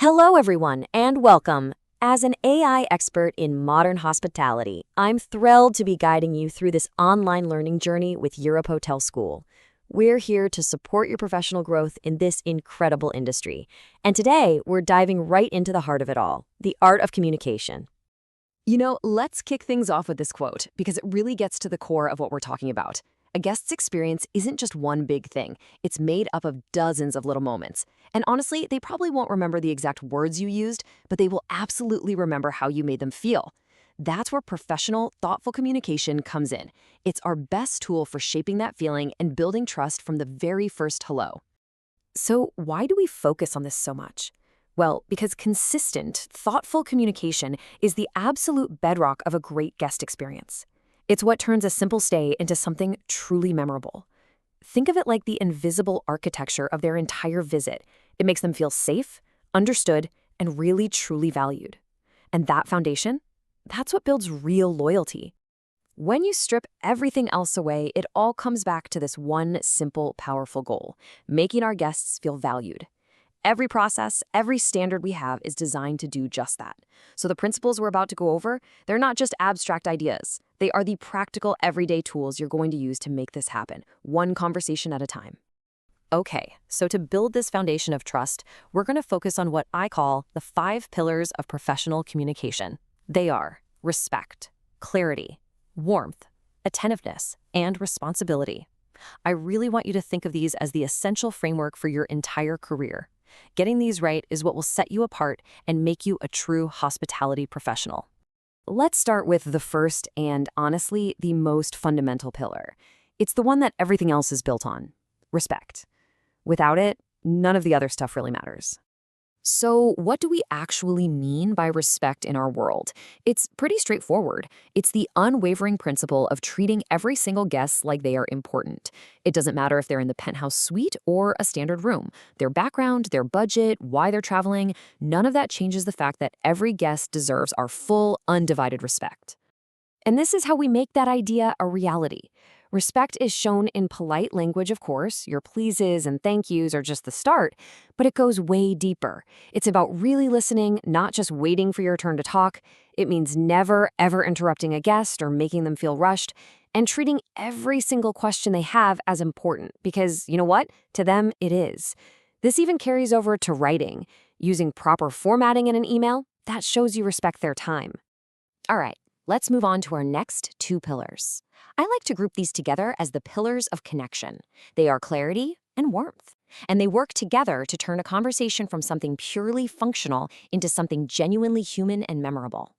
Hello, everyone, and welcome. As an AI expert in modern hospitality, I'm thrilled to be guiding you through this online learning journey with Europe Hotel School. We're here to support your professional growth in this incredible industry. And today, we're diving right into the heart of it all, the art of communication. Let's kick things off with this quote because it really gets to the core of what we're talking about. A guest's experience isn't just one big thing. It's made up of dozens of little moments. And honestly, they probably won't remember the exact words you used, but they will absolutely remember how you made them feel. That's where professional, thoughtful communication comes in. It's our best tool for shaping that feeling and building trust from the very first hello. So, why do we focus on this so much? Well, because consistent, thoughtful communication is the absolute bedrock of a great guest experience. It's what turns a simple stay into something truly memorable. Think of it like the invisible architecture of their entire visit. It makes them feel safe, understood, and really truly valued. And that foundation? That's what builds real loyalty. When you strip everything else away, it all comes back to this one simple, powerful goal: making our guests feel valued. Every process, every standard we have is designed to do just that. So the principles we're about to go over, they're not just abstract ideas. They are the practical, everyday tools you're going to use to make this happen, one conversation at a time. Okay, so to build this foundation of trust, we're going to focus on what I call the 5 pillars of professional communication. They are respect, clarity, warmth, attentiveness, and responsibility. I really want you to think of these as the essential framework for your entire career. Getting these right is what will set you apart and make you a true hospitality professional. Let's start with the first and, honestly, the most fundamental pillar. It's the one that everything else is built on: respect. Without it, none of the other stuff really matters. So, what do we actually mean by respect in our world? It's pretty straightforward. It's the unwavering principle of treating every single guest like they are important. It doesn't matter if they're in the penthouse suite or a standard room. Their background, their budget, why they're traveling, none of that changes the fact that every guest deserves our full, undivided respect. And this is how we make that idea a reality. Respect is shown in polite language, of course. Your pleases and thank yous are just the start, but it goes way deeper. It's about really listening, not just waiting for your turn to talk. It means never, ever interrupting a guest or making them feel rushed, and treating every single question they have as important, because you know what? To them, it is. This even carries over to writing. Using proper formatting in an email, that shows you respect their time. All right. Let's move on to our next 2 pillars. I like to group these together as the pillars of connection. They are clarity and warmth, and they work together to turn a conversation from something purely functional into something genuinely human and memorable.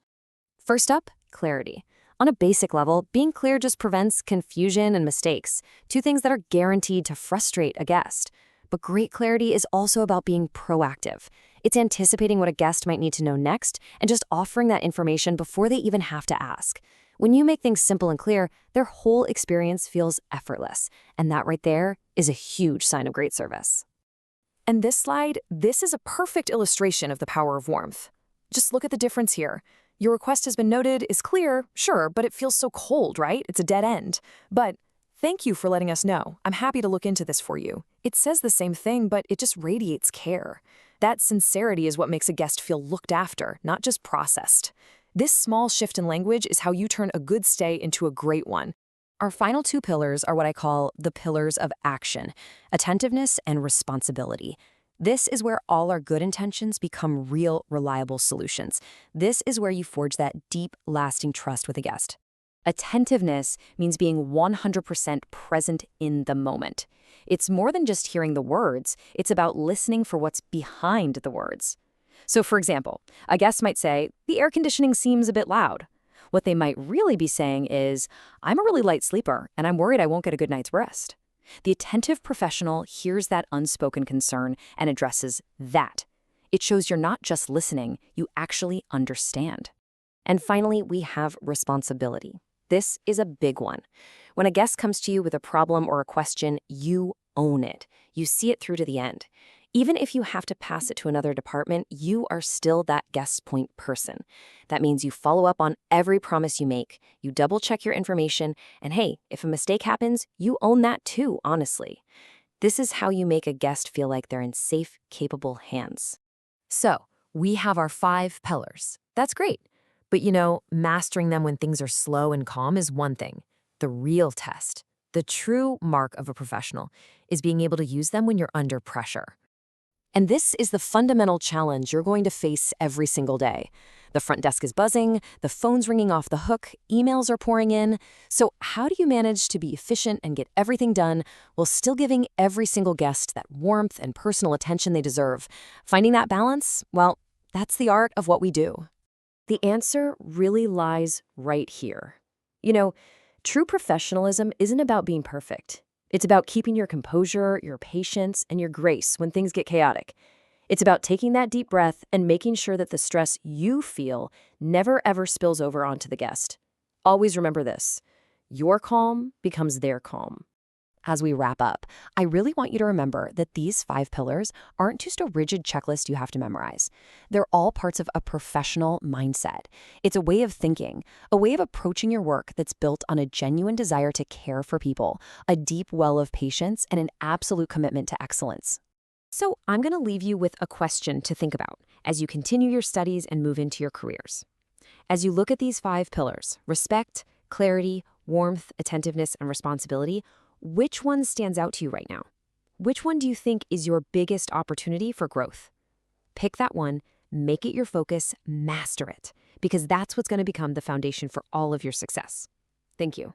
First up, clarity. On a basic level, being clear just prevents confusion and mistakes, 2 things that are guaranteed to frustrate a guest. But great clarity is also about being proactive. It's anticipating what a guest might need to know next and just offering that information before they even have to ask. When you make things simple and clear, their whole experience feels effortless. And that right there is a huge sign of great service. And this is a perfect illustration of the power of warmth. Just look at the difference here. Your request has been noted is clear, sure, but it feels so cold, right? It's a dead end. But thank you for letting us know. I'm happy to look into this for you. It says the same thing, but it just radiates care. That sincerity is what makes a guest feel looked after, not just processed. This small shift in language is how you turn a good stay into a great one. Our final 2 pillars are what I call the pillars of action: attentiveness and responsibility. This is where all our good intentions become real, reliable solutions. This is where you forge that deep, lasting trust with a guest. Attentiveness means being 100% present in the moment. It's more than just hearing the words. It's about listening for what's behind the words. So, for example, a guest might say, "The air conditioning seems a bit loud." What they might really be saying is, "I'm a really light sleeper, and I'm worried I won't get a good night's rest." The attentive professional hears that unspoken concern and addresses that. It shows you're not just listening, you actually understand. And finally, we have responsibility. This is a big one. When a guest comes to you with a problem or a question, you own it. You see it through to the end. Even if you have to pass it to another department, you are still that guest point person. That means you follow up on every promise you make, you double check your information, and hey, if a mistake happens, you own that too, honestly. This is how you make a guest feel like they're in safe, capable hands. So, We have our 5 pillars. That's great. But mastering them when things are slow and calm is one thing. The real test, the true mark of a professional, is being able to use them when you're under pressure. And this is the fundamental challenge you're going to face every single day. The front desk is buzzing, the phone's ringing off the hook, emails are pouring in. So how do you manage to be efficient and get everything done while still giving every single guest that warmth and personal attention they deserve? Finding that balance? Well, that's the art of what we do. The answer really lies right here. True professionalism isn't about being perfect. It's about keeping your composure, your patience, and your grace when things get chaotic. It's about taking that deep breath and making sure that the stress you feel never ever spills over onto the guest. Always remember this: your calm becomes their calm. As we wrap up, I really want you to remember that these 5 pillars aren't just a rigid checklist you have to memorize. They're all parts of a professional mindset. It's a way of thinking, a way of approaching your work that's built on a genuine desire to care for people, a deep well of patience, and an absolute commitment to excellence. So I'm going to leave you with a question to think about as you continue your studies and move into your careers. As you look at these 5 pillars, respect, clarity, warmth, attentiveness, and responsibility, which one stands out to you right now? Which one do you think is your biggest opportunity for growth? Pick that one, make it your focus, master it, because that's what's going to become the foundation for all of your success. Thank you.